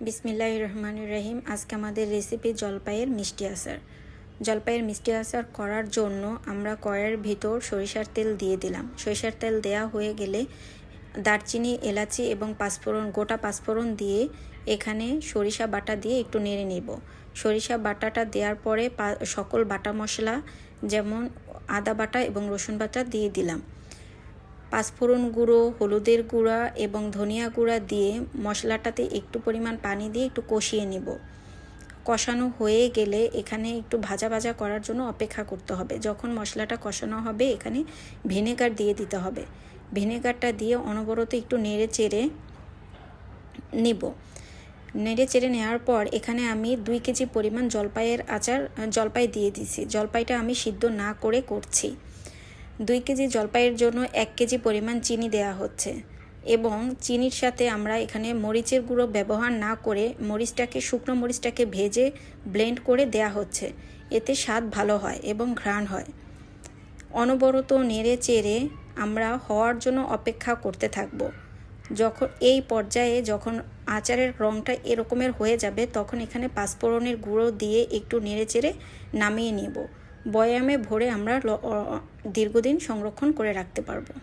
বিসমিল্লাহির রহমানির রহিম। আজকে আমাদের রেসিপি জলপাইয়ের মিষ্টি আচার। জলপাইয়ের মিষ্টি আচার করার জন্য আমরা কড়াইয়ের ভিতর সরিষার তেল দিয়ে দিলাম। সরিষার তেল দেওয়া হয়ে গেলে দারচিনি, এলাচি এবং গোটা পাঁচফোড়ন দিয়ে এখানে সরিষা বাটা দিয়ে একটু নেড়ে নেব। সরিষা বাটাটা দেওয়ার পরে সকল বাটা মশলা যেমন আদা বাটা এবং রসুন বাটা দিয়ে দিলাম। পাঁচফোড়ন গুঁড়ো, হলুদের গুঁড়া এবং ধনিয়া গুঁড়া দিয়ে মশলাটাতে একটু পরিমাণ পানি দিয়ে একটু কষিয়ে নেব। কষানো হয়ে গেলে এখানে একটু ভাজা ভাজা করার জন্য অপেক্ষা করতে হবে। যখন মশলাটা কষানো হবে এখানে ভিনেগার দিয়ে দিতে হবে। ভিনেগারটা দিয়ে অনবরত একটু নেড়ে চেড়ে নেব। নেড়ে চেড়ে নেওয়ার পর এখানে আমি 2 কেজি পরিমাণ জলপাই দিয়ে দিছি। জলপাইটা আমি সিদ্ধ না করে করছি। 2 কেজি জলপাইয়ের জন্য 1 কেজি পরিমাণ চিনি দেওয়া হচ্ছে এবং চিনির সাথে আমরা এখানে মরিচের গুঁড়ো ব্যবহার না করে শুকনো মরিচটাকে ভেজে ব্লেন্ড করে দেয়া হচ্ছে। এতে স্বাদ ভালো হয় এবং ঘ্রাণ হয়। অনবরত নেড়ে চেড়ে আমরা হওয়ার জন্য অপেক্ষা করতে থাকব। এই পর্যায়ে যখন আচারের রঙটা এরকমের হয়ে যাবে তখন এখানে পাঁচফোড়নের গুঁড়ো দিয়ে একটু নেড়ে চেড়ে নামিয়ে নেব। বয়ামে ভরে আমরা দীর্ঘদিন সংরক্ষণ করে রাখতে পারবো।